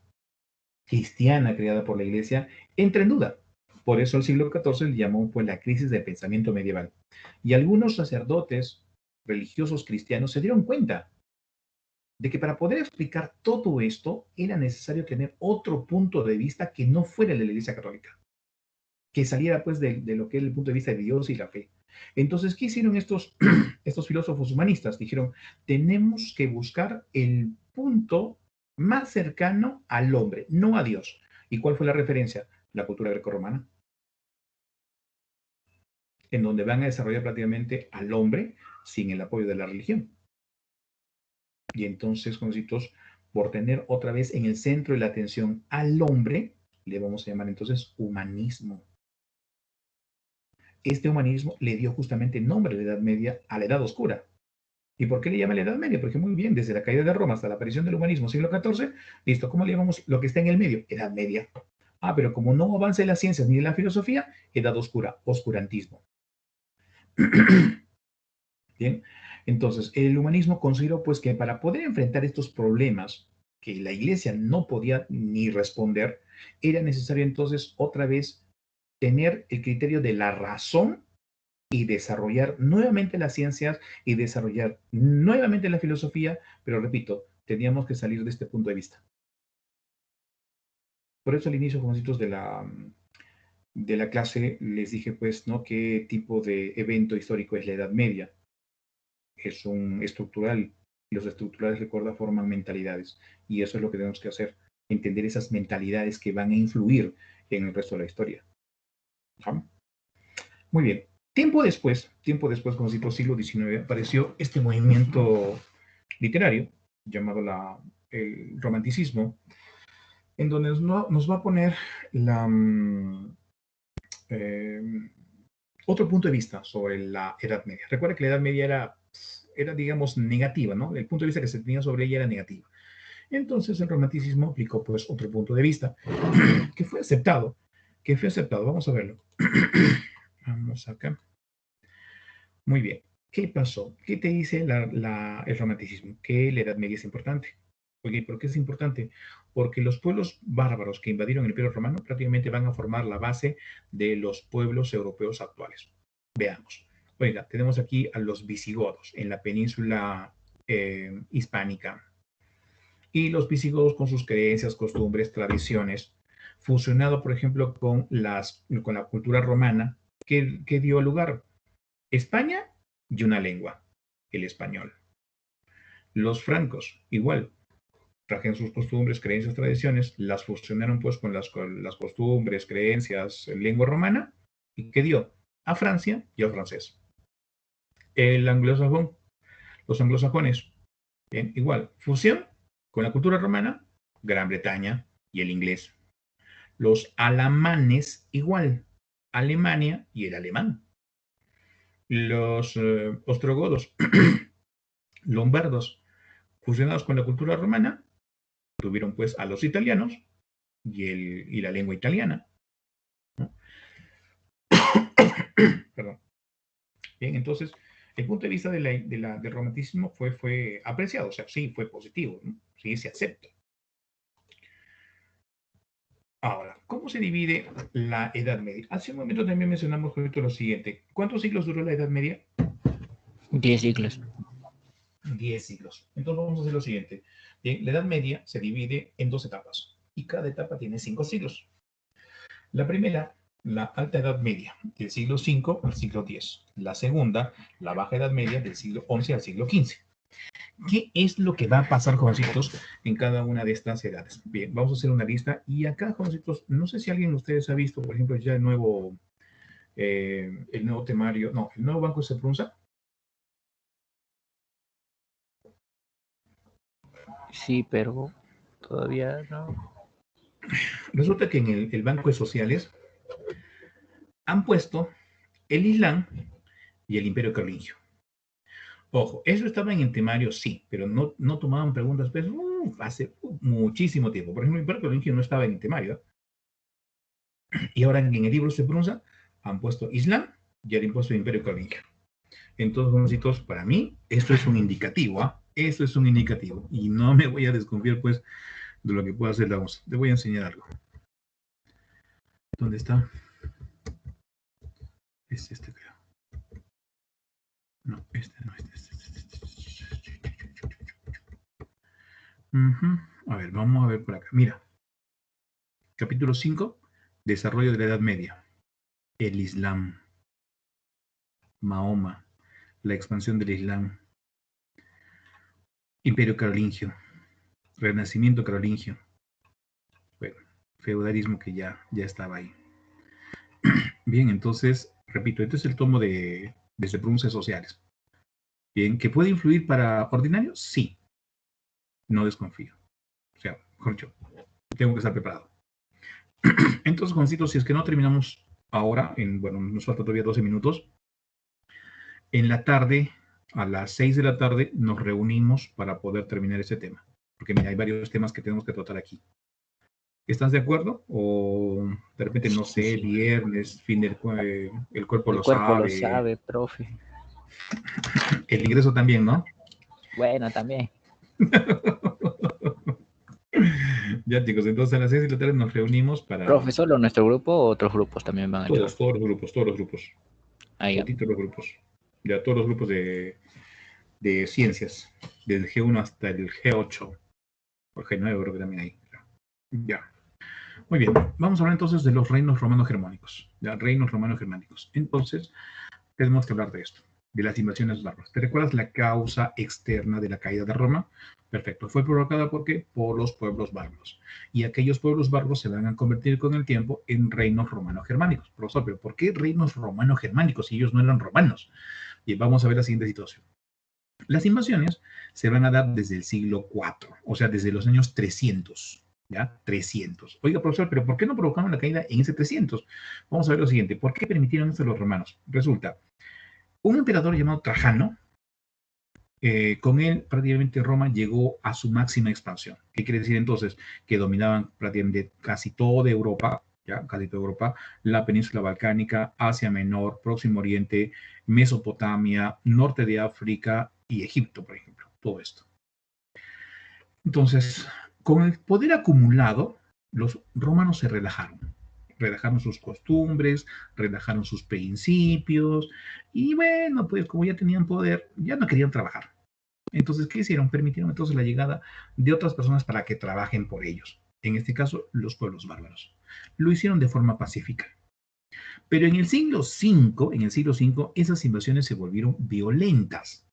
cristiana creada por la iglesia entra en duda. Por eso el siglo XIV le llamó pues la crisis de pensamiento medieval. Y algunos sacerdotes religiosos cristianos se dieron cuenta de que para poder explicar todo esto era necesario tener otro punto de vista que no fuera el de la iglesia católica, que saliera pues de lo que es el punto de vista de Dios y la fe. Entonces, ¿qué hicieron estos filósofos humanistas? Dijeron, tenemos que buscar el punto más cercano al hombre, no a Dios. ¿Y cuál fue la referencia? La cultura grecorromana, en donde van a desarrollar prácticamente al hombre sin el apoyo de la religión. Y entonces, jovencitos, por tener otra vez en el centro de la atención al hombre, le vamos a llamar entonces humanismo. Este humanismo le dio justamente nombre a la Edad Media, a la Edad Oscura. ¿Y por qué le llama la Edad Media? Porque muy bien, desde la caída de Roma hasta la aparición del humanismo, siglo XIV, listo, ¿cómo le llamamos lo que está en el medio? Edad Media. Ah, pero como no avanza en las ciencias ni en la filosofía, Edad Oscura, oscurantismo. Bien, entonces el humanismo consideró pues que para poder enfrentar estos problemas que la iglesia no podía ni responder, era necesario entonces otra vez tener el criterio de la razón y desarrollar nuevamente las ciencias y desarrollar nuevamente la filosofía, pero repito, teníamos que salir de este punto de vista. Por eso al inicio, jovencitos, de la clase les dije, pues, ¿no? ¿Qué tipo de evento histórico es la Edad Media? Es un estructural. Los estructurales, recuerda, forman mentalidades. Y eso es lo que tenemos que hacer, entender esas mentalidades que van a influir en el resto de la historia. ¿Ah? Muy bien. Tiempo después, como si por siglo XIX, apareció este movimiento literario llamado el romanticismo, en donde nos va a poner eh, otro punto de vista sobre la Edad Media. Recuerda que la Edad Media era, digamos, negativa, ¿no? El punto de vista que se tenía sobre ella era negativo. Entonces el romanticismo aplicó pues otro punto de vista que fue aceptado. Vamos a verlo. Vamos acá. Muy bien. ¿Qué pasó? ¿Qué te dice el romanticismo? Que la Edad Media es importante. Oye, ¿por qué es importante? Porque los pueblos bárbaros que invadieron el Imperio Romano prácticamente van a formar la base de los pueblos europeos actuales. Veamos. Oiga, tenemos aquí a los visigodos en la península hispánica. Y los visigodos con sus creencias, costumbres, tradiciones, fusionado, por ejemplo, con la cultura romana, que dio lugar España y una lengua, el español. Los francos, igual, trajeron sus costumbres, creencias, tradiciones, las fusionaron pues con las costumbres, creencias, lengua romana, y ¿qué dio? A Francia y al francés. El anglosajón, los anglosajones, bien, igual, fusión con la cultura romana, Gran Bretaña y el inglés. Los alamanes, igual, Alemania y el alemán. Los ostrogodos, lombardos, fusionados con la cultura romana, tuvieron pues a los italianos y la lengua italiana. ¿No? Perdón. Bien, entonces, el punto de vista del romanticismo fue apreciado, o sea, sí, fue positivo, ¿no? Sí, se acepta. Ahora, ¿cómo se divide la Edad Media? Hace un momento también mencionamos lo siguiente. ¿Cuántos siglos duró la Edad Media? 10 siglos. 10 siglos. Entonces vamos a hacer lo siguiente. Bien, la Edad Media se divide en 2 etapas y cada etapa tiene 5 siglos. La primera, la Alta Edad Media, del siglo V al siglo X. La segunda, la Baja Edad Media, del siglo XI al siglo XV. ¿Qué es lo que va a pasar, jovencitos, en cada una de estas edades? Bien, vamos a hacer una lista. Y acá, jovencitos, no sé si alguien de ustedes ha visto, por ejemplo, ya el nuevo temario, no, el nuevo Banco de Seprunza. Sí, pero todavía no. Resulta que en el Banco de Sociales han puesto el Islam y el Imperio Carolingio. Ojo, eso estaba en el temario, sí, pero no tomaban preguntas pues, hace muchísimo tiempo. Por ejemplo, el Imperio Carolingio no estaba en el temario. Y ahora en el libro se pronuncia, han puesto Islam y han impuesto el Imperio Carolingio. Entonces, jovencitos, para mí, esto es un indicativo, ¿ah? Esto es un indicativo. Y no me voy a desconfiar, pues, de lo que pueda hacer la ONCE. Te voy a enseñar algo. ¿Dónde está? Es este, creo. No, este no, este. A ver, vamos a ver por acá. Mira. Capítulo 5. Desarrollo de la Edad Media. El Islam. Mahoma. La expansión del Islam. Imperio Carolingio. Renacimiento carolingio. Bueno, feudalismo que ya estaba ahí. Bien, entonces, repito, este es el tomo de pronuncias sociales. Bien, ¿que puede influir para ordinarios? Sí. No desconfío. O sea, mejor dicho, tengo que estar preparado. Entonces, jovencitos, si es que no terminamos ahora, bueno, nos falta todavía 12 minutos, en la tarde, a las 6 de la tarde, nos reunimos para poder terminar ese tema. Porque mira, hay varios temas que tenemos que tratar aquí. ¿Estás de acuerdo? O de repente, no sé, viernes, fin del el cuerpo lo sabe. El cuerpo lo sabe, profe. El ingreso también, ¿no? Bueno, también. Ya, chicos, entonces a las 6 de la tarde nos reunimos para... Profe, ¿solo nuestro grupo o otros grupos también van a ayudar? Todos los grupos. Ahí. Todos los grupos. Ya, todos los grupos de ciencias, desde el G1 hasta el G8, o G9 creo que también hay. Ya. Muy bien, vamos a hablar entonces de los reinos romano-germánicos. Ya, reinos romano-germánicos. Entonces, tenemos que hablar de esto, de las invasiones bárbaras. ¿Te recuerdas la causa externa de la caída de Roma? Perfecto. Fue provocada ¿por qué? Por los pueblos bárbaros. Y aquellos pueblos bárbaros se van a convertir con el tiempo en reinos romano-germánicos. Profesor, ¿pero por qué reinos romano-germánicos si ellos no eran romanos? Y vamos a ver la siguiente situación. Las invasiones se van a dar desde el siglo IV, o sea, desde los años 300. ¿Ya? 300. Oiga, profesor, ¿pero por qué no provocaron la caída en ese 300? Vamos a ver lo siguiente. ¿Por qué permitieron esto a los romanos? Resulta, un emperador llamado Trajano, con él prácticamente Roma llegó a su máxima expansión. ¿Qué quiere decir entonces? Que dominaban prácticamente casi toda Europa, ¿ya? Casi toda Europa, la península balcánica, Asia Menor, Próximo Oriente, Mesopotamia, norte de África y Egipto, por ejemplo. Todo esto. Entonces, con el poder acumulado, los romanos se relajaron. Relajaron sus costumbres, relajaron sus principios, y bueno, pues como ya tenían poder, ya no querían trabajar. Entonces, ¿qué hicieron? Permitieron entonces la llegada de otras personas para que trabajen por ellos. En este caso, los pueblos bárbaros. Lo hicieron de forma pacífica. Pero en el siglo V, esas invasiones se volvieron violentas.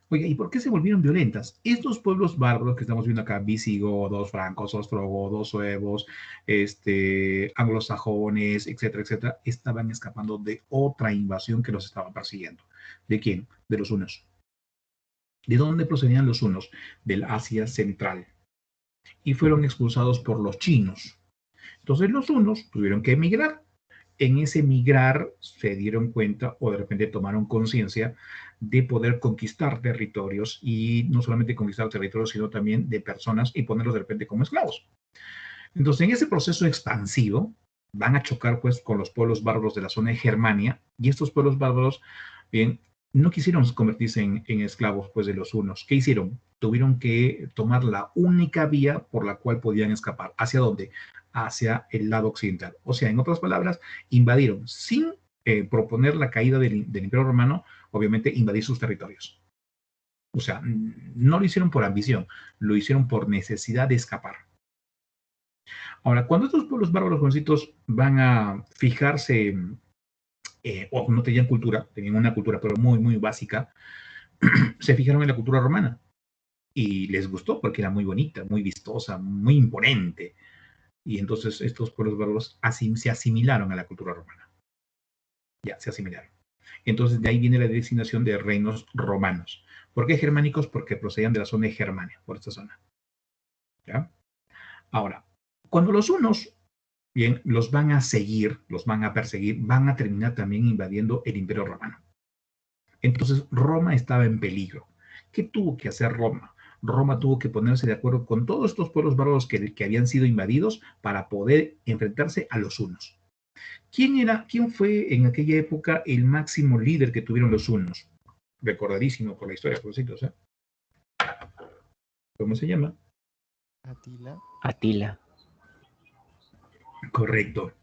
Oiga, ¿y por qué se volvieron violentas? Estos pueblos bárbaros que estamos viendo acá, visigodos, francos, ostrogodos, suevos, anglosajones, etcétera, etcétera, estaban escapando de otra invasión que los estaba persiguiendo. ¿De quién? De los hunos. ¿De dónde procedían los hunos? Del Asia Central. Y fueron expulsados por los chinos. Entonces los hunos tuvieron que emigrar. En ese migrar se dieron cuenta o de repente tomaron conciencia de poder conquistar territorios y no solamente conquistar territorios, sino también de personas y ponerlos de repente como esclavos. Entonces, en ese proceso expansivo van a chocar pues con los pueblos bárbaros de la zona de Germania y estos pueblos bárbaros, bien, no quisieron convertirse en esclavos pues de los hunos. ¿Qué hicieron? Tuvieron que tomar la única vía por la cual podían escapar. ¿Hacia dónde? Hacia el lado occidental. O sea, en otras palabras, invadieron sin proponer la caída del Imperio Romano, obviamente invadir sus territorios. O sea, no lo hicieron por ambición, lo hicieron por necesidad de escapar. Ahora, cuando estos pueblos bárbaros jovencitos van a fijarse, o no tenían cultura, tenían una cultura pero muy, muy básica, se fijaron en la cultura romana y les gustó porque era muy bonita, muy vistosa, muy imponente. Y entonces estos pueblos bárbaros se asimilaron a la cultura romana. Ya, se asimilaron. Entonces de ahí viene la designación de reinos romanos. ¿Por qué germánicos? Porque procedían de la zona de Germania, por esta zona. ¿Ya? Ahora, cuando los hunos, bien, los van a seguir, los van a perseguir, van a terminar también invadiendo el Imperio Romano. Entonces Roma estaba en peligro. ¿Qué tuvo que hacer Roma? Roma tuvo que ponerse de acuerdo con todos estos pueblos bárbaros que habían sido invadidos para poder enfrentarse a los hunos. ¿Quién fue en aquella época el máximo líder que tuvieron los hunos? Recordadísimo por la historia, jovencitos, ¿eh? ¿Cómo se llama? Atila. Atila. Correcto.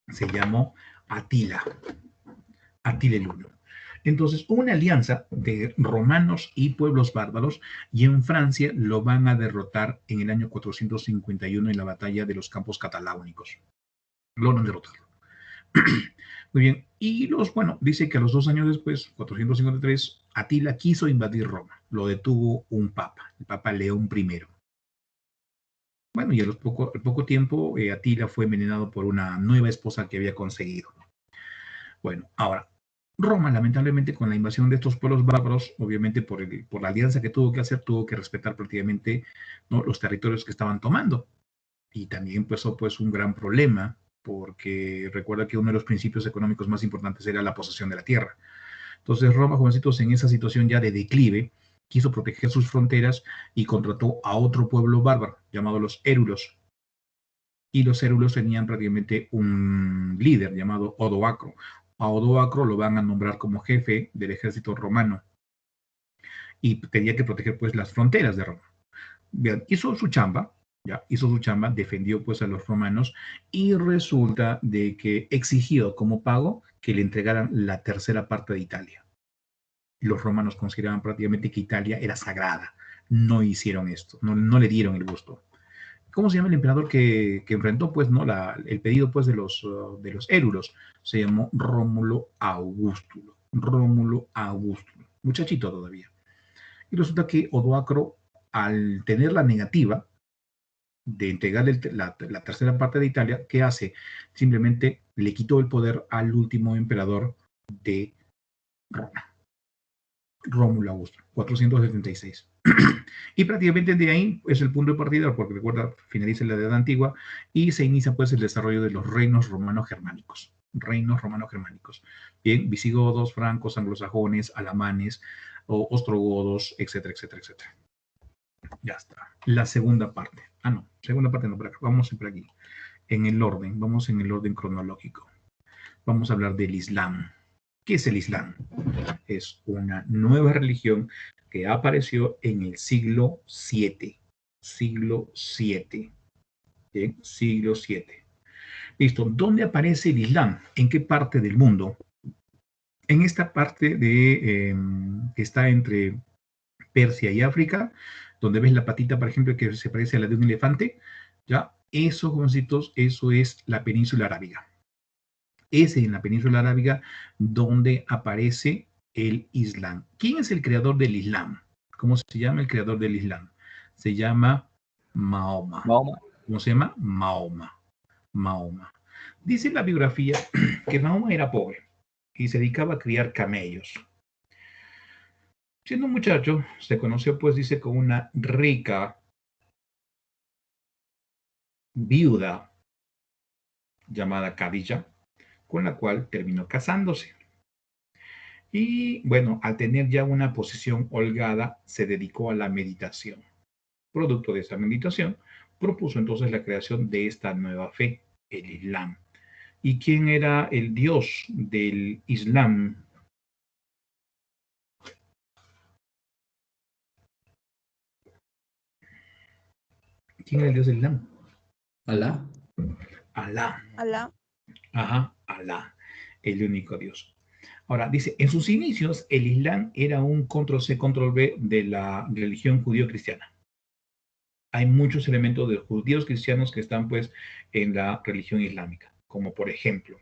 Se llamó Atila. Atila el Huno. Entonces, una alianza de romanos y pueblos bárbaros, y en Francia lo van a derrotar en el año 451 en la batalla de los Campos Cataláunicos. Logran derrotarlo. Muy bien, y dice que a los 2 años después, 453, Atila quiso invadir Roma. Lo detuvo un papa, el Papa León I. Bueno, y al poco tiempo, Atila fue envenenado por una nueva esposa que había conseguido. Bueno, ahora, Roma, lamentablemente, con la invasión de estos pueblos bárbaros, obviamente por la alianza que tuvo que hacer, tuvo que respetar prácticamente, ¿no?, los territorios que estaban tomando. Y también puso pues un gran problema, porque recuerda que uno de los principios económicos más importantes era la posesión de la tierra. Entonces Roma, jovencitos, en esa situación ya de declive, quiso proteger sus fronteras y contrató a otro pueblo bárbaro llamado los érulos. Y los érulos tenían prácticamente un líder llamado Odoacro. A Odoacro lo van a nombrar como jefe del ejército romano y tenía que proteger pues las fronteras de Roma. Bien, hizo su chamba, defendió pues a los romanos y resulta de que exigió como pago que le entregaran la tercera parte de Italia. Los romanos consideraban prácticamente que Italia era sagrada. No hicieron esto, no le dieron el gusto. ¿Cómo se llama el emperador que enfrentó pues, ¿no?, el pedido pues, de los érulos? Se llamó Rómulo Augustulo. Rómulo Augustulo. Muchachito todavía. Y resulta que Odoacro, al tener la negativa de entregarle la tercera parte de Italia, ¿qué hace? Simplemente le quitó el poder al último emperador de Roma, Rómulo Augusto, 476. Y prácticamente de ahí es el punto de partida, porque recuerda, finaliza la Edad Antigua y se inicia pues el desarrollo de los reinos romano-germánicos. Reinos romano-germánicos. Bien, visigodos, francos, anglosajones, alamanes, ostrogodos, etcétera, etcétera, etcétera. Ya está. La segunda parte. Segunda parte no, por acá. Vamos siempre aquí. Vamos en el orden cronológico. Vamos a hablar del Islam. ¿Qué es el Islam? Es una nueva religión que apareció en el siglo VII. Siglo VII. Bien, siglo VII. Listo. ¿Dónde aparece el Islam? ¿En qué parte del mundo? En esta parte que está entre Persia y África, donde ves la patita, por ejemplo, que se parece a la de un elefante, ¿ya? Eso, jovencitos, eso es la península arábiga. Es en la península arábiga donde aparece el Islam. ¿Quién es el creador del Islam? ¿Cómo se llama el creador del Islam? Se llama Mahoma. Mahoma. ¿Cómo se llama? Mahoma. Mahoma. Dice la biografía que Mahoma era pobre y se dedicaba a criar camellos. Siendo un muchacho, se conoció, pues, dice, con una rica viuda llamada Khadija, con la cual terminó casándose. Y bueno, al tener ya una posición holgada, se dedicó a la meditación. Producto de esa meditación, propuso entonces la creación de esta nueva fe, el Islam. ¿Y quién era el dios del Islam? ¿Quién era el dios del Islam? Alá. Alá. Alá. Ajá, Alá, el único Dios. Ahora, dice, en sus inicios, el Islam era un control-C, control-V de la religión judío-cristiana. Hay muchos elementos de judíos cristianos que están, pues, en la religión islámica, como por ejemplo,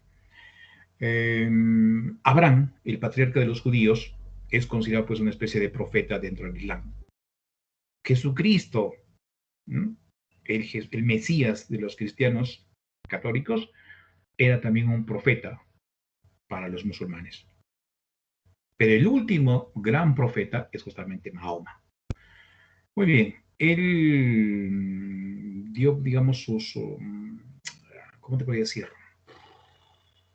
Abraham, el patriarca de los judíos, es considerado, pues, una especie de profeta dentro del Islam. Jesucristo, el Mesías de los cristianos católicos, era también un profeta para los musulmanes. Pero el último gran profeta es justamente Mahoma. Muy bien, él dio, digamos, ¿cómo te podría decir?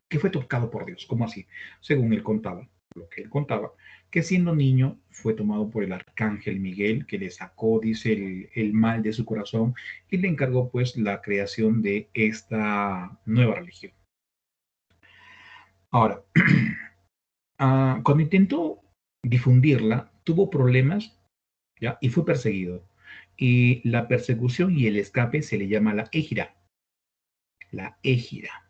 Que fue tocado por Dios, ¿cómo así? Según él contaba, lo que él contaba, que siendo niño fue tomado por el arcángel Miguel, que le sacó, dice, el mal de su corazón y le encargó, pues, la creación de esta nueva religión. Ahora, cuando intentó difundirla, tuvo problemas, ¿ya? Y fue perseguido. Y la persecución y el escape se le llama la égira. La égira.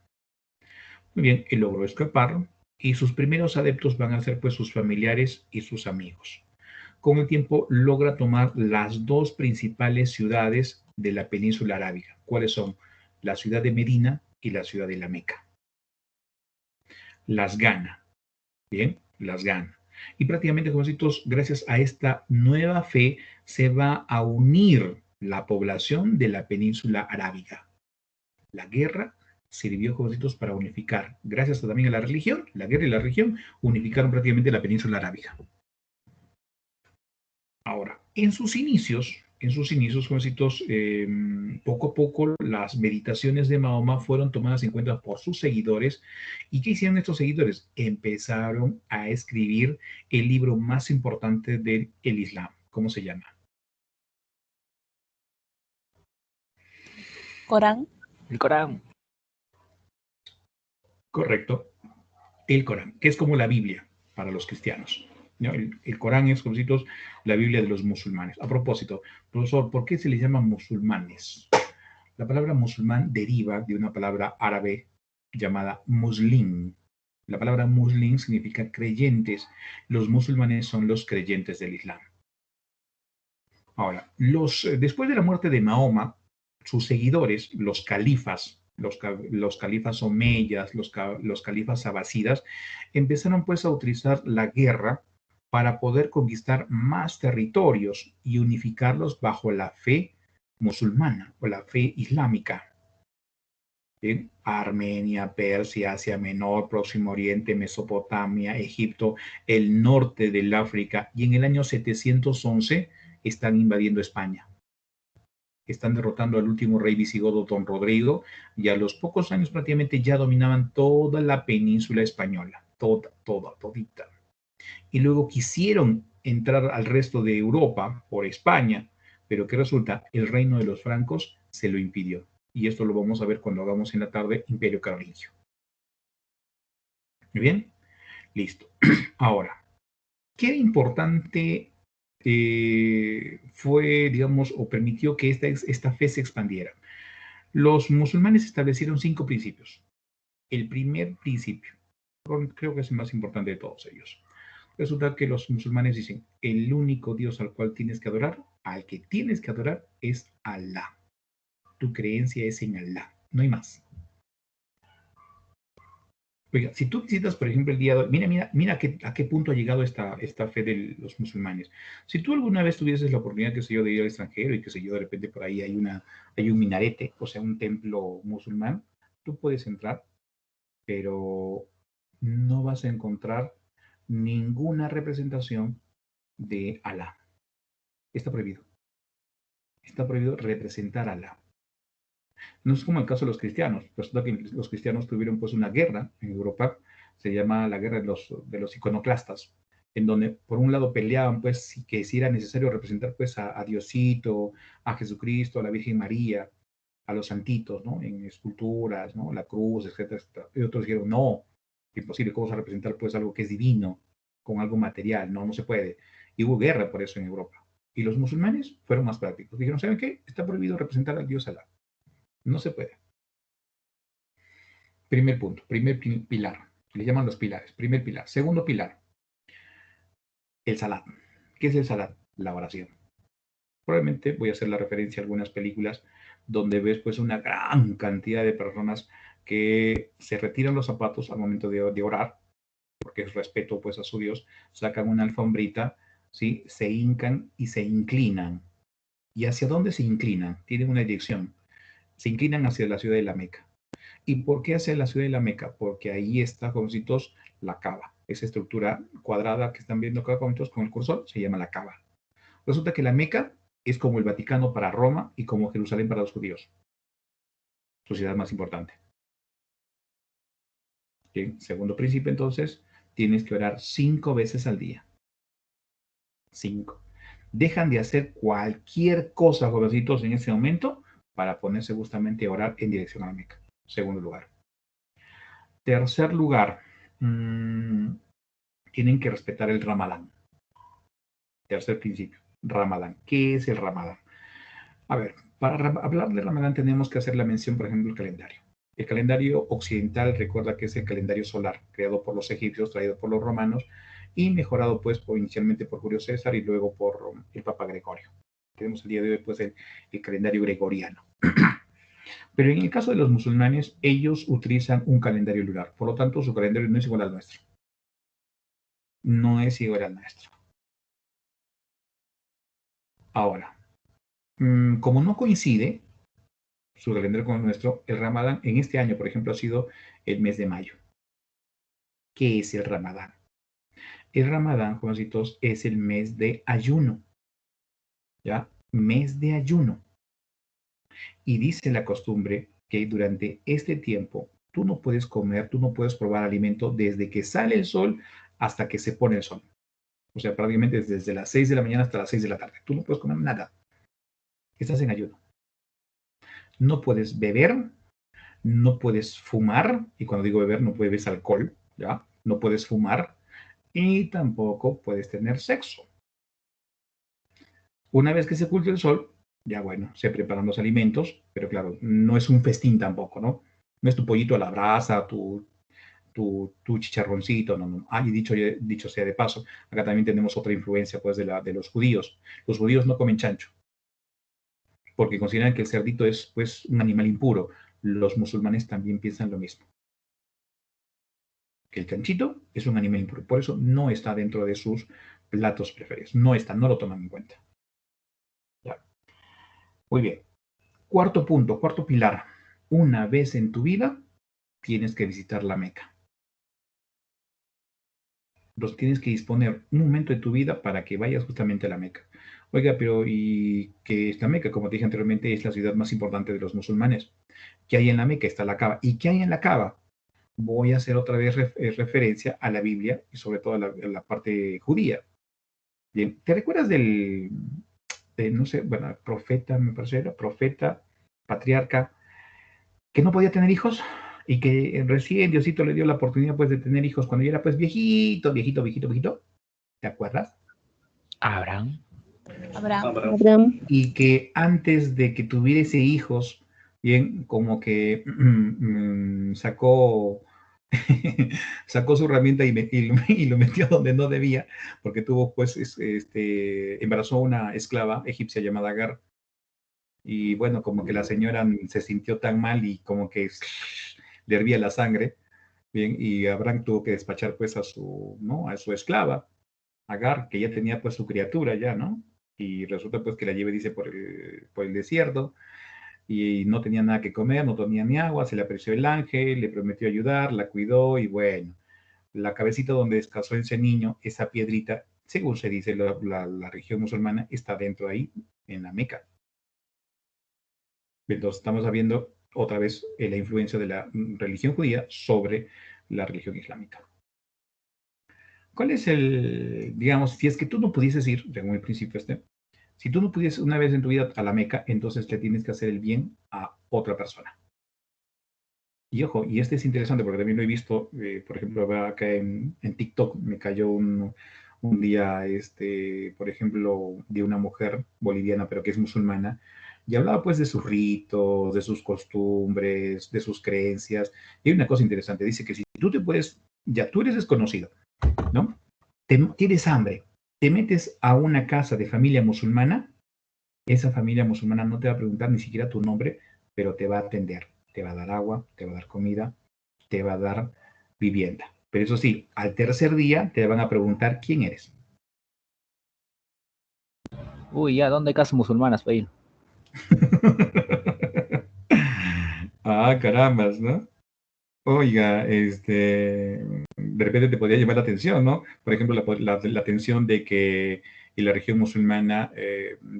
Muy bien, él logró escapar y sus primeros adeptos van a ser, pues, sus familiares y sus amigos. Con el tiempo logra tomar las dos principales ciudades de la península arábiga. ¿Cuáles son? La ciudad de Medina y la ciudad de la Meca. Las gana. Bien, las gana. Y prácticamente, jovencitos, gracias a esta nueva fe, se va a unir la población de la península arábiga. La guerra sirvió, jovencitos, para unificar. Gracias también a la religión, la guerra y la religión unificaron prácticamente la península arábiga. Ahora, en sus inicios, jovencitos, poco a poco las meditaciones de Mahoma fueron tomadas en cuenta por sus seguidores. ¿Y qué hicieron estos seguidores? Empezaron a escribir el libro más importante del Islam. ¿Cómo se llama? Corán. El Corán. Correcto. El Corán, que es como la Biblia para los cristianos. ¿No? El Corán es, jovencitos, la Biblia de los musulmanes. A propósito, profesor, ¿por qué se les llama musulmanes? La palabra musulmán deriva de una palabra árabe llamada muslim. La palabra muslim significa creyentes. Los musulmanes son los creyentes del Islam. Ahora, después de la muerte de Mahoma, sus seguidores, los califas, los califas omeyas, los califas abasidas, empezaron, pues, a utilizar la guerra para poder conquistar más territorios y unificarlos bajo la fe musulmana o la fe islámica. ¿Bien? Armenia, Persia, Asia Menor, Próximo Oriente, Mesopotamia, Egipto, el norte del África, y en el año 711 están invadiendo España. Están derrotando al último rey visigodo, Don Rodrigo, y a los pocos años prácticamente ya dominaban toda la península española, todita. Y luego quisieron entrar al resto de Europa por España, pero ¿qué resulta? El reino de los francos se lo impidió. Y esto lo vamos a ver cuando hagamos en la tarde Imperio Carolingio. ¿Muy bien? Listo. Ahora, ¿qué importante fue, digamos, o permitió que esta fe se expandiera? Los musulmanes establecieron 5 principios. El primer principio, creo que es el más importante de todos ellos. Resulta que los musulmanes dicen, el único Dios al cual tienes que adorar, al que tienes que adorar, es Alá. Tu creencia es en Alá, no hay más. Oiga, si tú visitas, por ejemplo, el día de hoy, mira a qué punto ha llegado esta fe de los musulmanes. Si tú alguna vez tuvieses la oportunidad, qué sé yo, de ir al extranjero y qué sé yo, de repente por ahí hay un minarete, o sea, un templo musulmán, tú puedes entrar, pero no vas a encontrar ninguna representación de Alá. Está prohibido. Está prohibido representar a Alá. No es como el caso de los cristianos. Resulta que los cristianos tuvieron pues una guerra en Europa, se llama la guerra de los iconoclastas, en donde por un lado peleaban pues que si era necesario representar pues a Diosito, a Jesucristo, a la Virgen María, a los santitos, ¿no? En esculturas, ¿no? La cruz, etcétera, etcétera. Y otros dijeron, no, imposible, ¿cómo vas a representar pues algo que es divino con algo material? No, no se puede. Y hubo guerra por eso en Europa. Y los musulmanes fueron más prácticos. Dijeron, ¿saben qué? Está prohibido representar al Dios Alá. No se puede. Primer punto, primer pilar. Le llaman los pilares. Primer pilar. Segundo pilar, el salat. ¿Qué es el salat? La oración. Probablemente voy a hacer la referencia a algunas películas donde ves pues una gran cantidad de personas que se retiran los zapatos al momento de orar, porque es respeto pues a su Dios, sacan una alfombrita, ¿sí? Se hincan y se inclinan. ¿Y hacia dónde se inclinan? Tienen una dirección. Se inclinan hacia la ciudad de la Meca. ¿Y por qué hacia la ciudad de la Meca? Porque ahí está, jovencitos, la Kaaba. Esa estructura cuadrada que están viendo acá, jovencitos, con el cursor, se llama la Kaaba. Resulta que la Meca es como el Vaticano para Roma y como Jerusalén para los judíos. Su ciudad más importante. Bien, segundo principio, entonces, tienes que orar 5 veces al día. 5. Dejan de hacer cualquier cosa, jovencitos, en ese momento para ponerse justamente a orar en dirección a la Meca. Segundo lugar. Tercer lugar, tienen que respetar el Ramadán. Tercer principio, Ramadán. ¿Qué es el Ramadán? A ver, para hablar de Ramadán tenemos que hacer la mención, por ejemplo, del calendario. El calendario occidental, recuerda que es el calendario solar, creado por los egipcios, traído por los romanos y mejorado pues inicialmente por Julio César y luego por el Papa Gregorio. Tenemos el día de hoy pues el calendario gregoriano. Pero en el caso de los musulmanes, ellos utilizan un calendario lunar. Por lo tanto, su calendario no es igual al nuestro. No es igual al nuestro. Ahora, como no coincide su calendario con el nuestro, el Ramadán en este año, por ejemplo, ha sido el mes de mayo. ¿Qué es el Ramadán? El Ramadán, jovencitos, es el mes de ayuno. ¿Ya? Mes de ayuno. Y dice la costumbre que durante este tiempo tú no puedes comer, tú no puedes probar alimento desde que sale el sol hasta que se pone el sol. O sea, prácticamente desde las 6 de la mañana hasta las 6 de la tarde. Tú no puedes comer nada. Estás en ayuno. No puedes beber, no puedes fumar, y cuando digo beber no bebes alcohol, ¿ya? No puedes fumar y tampoco puedes tener sexo. Una vez que se oculte el sol, ya bueno, se preparan los alimentos, pero claro, no es un festín tampoco, ¿no? No es tu pollito a la brasa, tu chicharroncito, no. Ah, y dicho sea de paso, acá también tenemos otra influencia pues de los judíos. Los judíos no comen chancho, porque consideran que el cerdito es pues un animal impuro. Los musulmanes también piensan lo mismo. Que el chanchito es un animal impuro, por eso no está dentro de sus platos preferidos. No está, no lo toman en cuenta. Ya. Muy bien. Cuarto punto, cuarto pilar. Una vez en tu vida tienes que visitar la Meca. Los tienes que disponer un momento de tu vida para que vayas justamente a la Meca. Oiga, pero ¿y qué es la Meca? Como te dije anteriormente, es la ciudad más importante de los musulmanes. ¿Qué hay en la Meca? Está la Kaaba. ¿Y qué hay en la Kaaba? Voy a hacer otra vez referencia a la Biblia y sobre todo a la parte judía. Bien, ¿te recuerdas no sé, bueno, profeta, me parece, era profeta, patriarca, que no podía tener hijos y que recién Diosito le dio la oportunidad pues de tener hijos cuando ya era pues viejito? ¿Te acuerdas? Abraham. Abraham. Y que antes de que tuviese hijos, bien, como que sacó sacó su herramienta y lo metió donde no debía, porque tuvo, pues, embarazó a una esclava egipcia llamada Agar. Y bueno, como que la señora se sintió tan mal y como que le hervía la sangre, bien, y Abraham tuvo que despachar pues a su, ¿no? A su esclava, Agar, que ya tenía pues su criatura ya, ¿no? Y resulta pues que la lleve, dice, por el desierto, y no tenía nada que comer, no tenía ni agua, se le apareció el ángel, le prometió ayudar, la cuidó, y bueno, la cabecita donde descansó ese niño, esa piedrita, según se dice la religión musulmana, está dentro ahí, en la Meca. Entonces estamos viendo otra vez la influencia de la religión judía sobre la religión islámica. ¿Cuál es el, digamos, si es que tú no pudieses ir, según el principio si tú no pudieses una vez en tu vida a la Meca, entonces le tienes que hacer el bien a otra persona. Y ojo, y este es interesante porque también lo he visto, por ejemplo, acá en TikTok me cayó un día, por ejemplo, de una mujer boliviana, pero que es musulmana, y hablaba pues de sus ritos, de sus costumbres, de sus creencias. Y hay una cosa interesante, dice que si tú te puedes, ya tú eres desconocido, ¿no? Tienes hambre, te metes a una casa de familia musulmana, esa familia musulmana no te va a preguntar ni siquiera tu nombre, pero te va a atender, te va a dar agua, te va a dar comida, te va a dar vivienda. Pero eso sí, al tercer día te van a preguntar quién eres. Uy, ya, ¿dónde hay casas musulmanas para ir? Ah, carambas, ¿no? Oiga, de repente te podría llamar la atención, ¿no? Por ejemplo, la atención de que en la región musulmana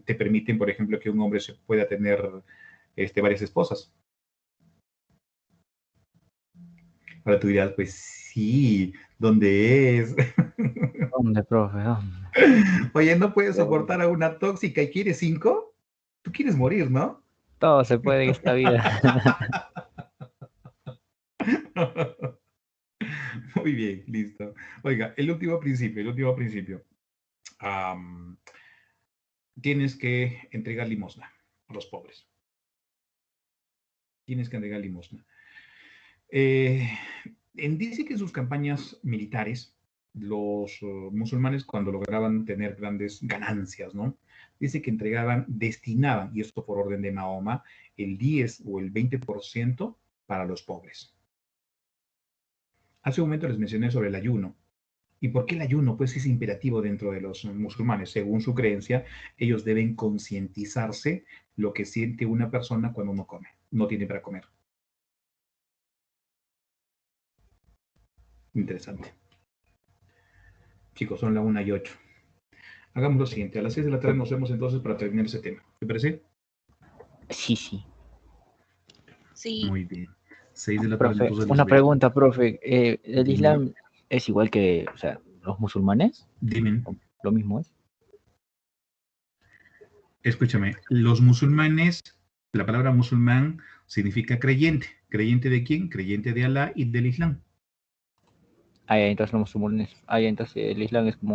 te permiten, por ejemplo, que un hombre se pueda tener varias esposas. Ahora tú dirás, pues sí, ¿dónde es? ¿Dónde, profe? ¿Dónde? Oye, ¿no puedes soportar a una tóxica y quieres 5? Tú quieres morir, ¿no? Todo se puede en esta vida. Muy bien, listo. Oiga, el último principio. Tienes que entregar limosna a los pobres. Tienes que entregar limosna. Dice que en sus campañas militares, los musulmanes, cuando lograban tener grandes ganancias, ¿no? Dice que destinaban, y esto por orden de Mahoma, el 10 o el 20% para los pobres. Hace un momento les mencioné sobre el ayuno. ¿Y por qué el ayuno? Pues es imperativo dentro de los musulmanes. Según su creencia, ellos deben concientizarse lo que siente una persona cuando no come, no tiene para comer. Interesante. Chicos, son las 1:08. Hagamos lo siguiente. A las 6 de la tarde nos vemos entonces para terminar ese tema. ¿Te parece? Sí, sí. Sí. Muy bien. 6 de la tarde Profe, entonces una nos vemos. pregunta, profe. ¿El Dime. Islam es igual que, o sea, los musulmanes? Dime. ¿Lo mismo es? Escúchame. Los musulmanes, la palabra musulmán significa creyente. ¿Creyente de quién? Creyente de Alá y del Islam. Ah, ya, entonces los musulmanes. Ah, ya, entonces el Islam es como